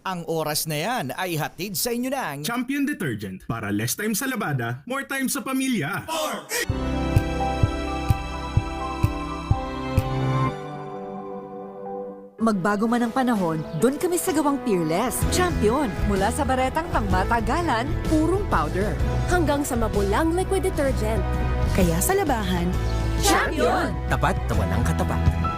Ang oras na yan ay hatid sa inyo ng Champion Detergent para less time sa labada, more time sa pamilya. Magbago man ang panahon, doon kami sa gawang Peerless. Champion, mula sa baretang pangmatagalan, purong powder. Hanggang sa mabulang liquid detergent. Kaya sa labahan, Champion! Tapat na walang katapat.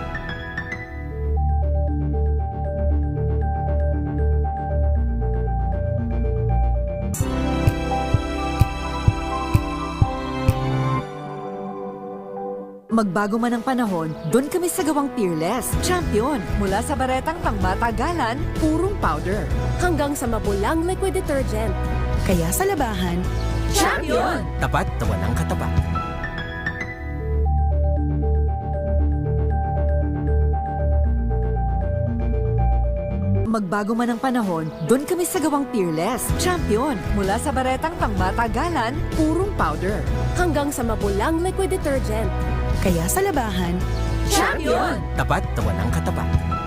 magbago man ang panahon, doon kami sa gawang Peerless. Champion, mula sa baretang pangmatagalan, purong powder. Hanggang sa mabulang liquid detergent. Kaya sa labahan, Champion! Tapat na walang katapat. magbago man ang panahon, doon kami sa gawang Peerless. Champion, mula sa baretang pangmatagalan, purong powder. Hanggang sa mabulang liquid detergent. Kaya sa labahan, Champion! Tapat na walang katapat.